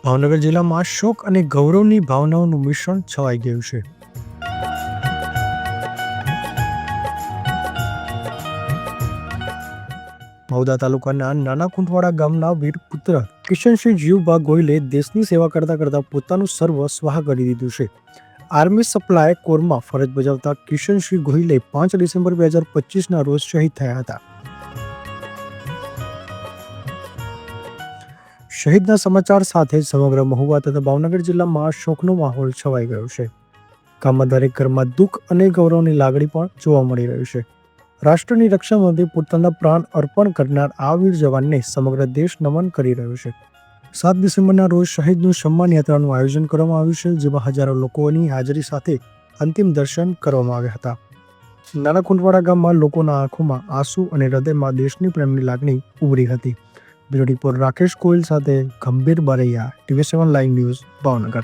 ભાવનગર જિલ્લામાં શોક અને ગૌરવની ભાવનાઓનું મિશ્રણ છવાઈ ગયું છે. મહુધા તાલુકાના નાના કુંટવાડા ગામના વીરપુત્ર કિશનસિંહ જીવબા ગોહિલે દેશની સેવા કરતા કરતા પોતાનું સર્વ સ્વાહ કરી દીધું છે. આર્મી સપ્લાય કોરમાં ફરજ બજાવતા કિશનસિંહ ગોહિલે 5 ડિસેમ્બર 2025ના રોજ શહીદ થયા હતા. શહીદના સમાચાર સાથે સમગ્ર મહુવા તથા ભાવનગર જિલ્લામાં શોકનો માહોલ છવાઈ ગયો છે. ગામમાં દરેક ઘરમાં દુઃખ અને ગૌરવની લાગણી પણ જોવા મળી રહ્યું છે. રાષ્ટ્રની રક્ષા માટે પોતાના પ્રાણ અર્પણ કરનાર આ વીર જવાનને સમગ્ર દેશ નમન કરી રહ્યો છે. 7 ડિસેમ્બરના રોજ શહીદનું સન્માન યાત્રાનું આયોજન કરવામાં આવ્યું છે, જેમાં હજારો લોકોની હાજરી સાથે અંતિમ દર્શન કરવામાં આવ્યા હતા. નાના કુંટવાડા ગામમાં લોકોના આંખોમાં આંસુ અને હૃદયમાં દેશની પ્રેમની લાગણી ઉભરી હતી. બ્યુરો રિપોર્ટ રાકેશ કોયલ સાથે ગંભીર Baraiya, TV7 live news, Bhavnagar.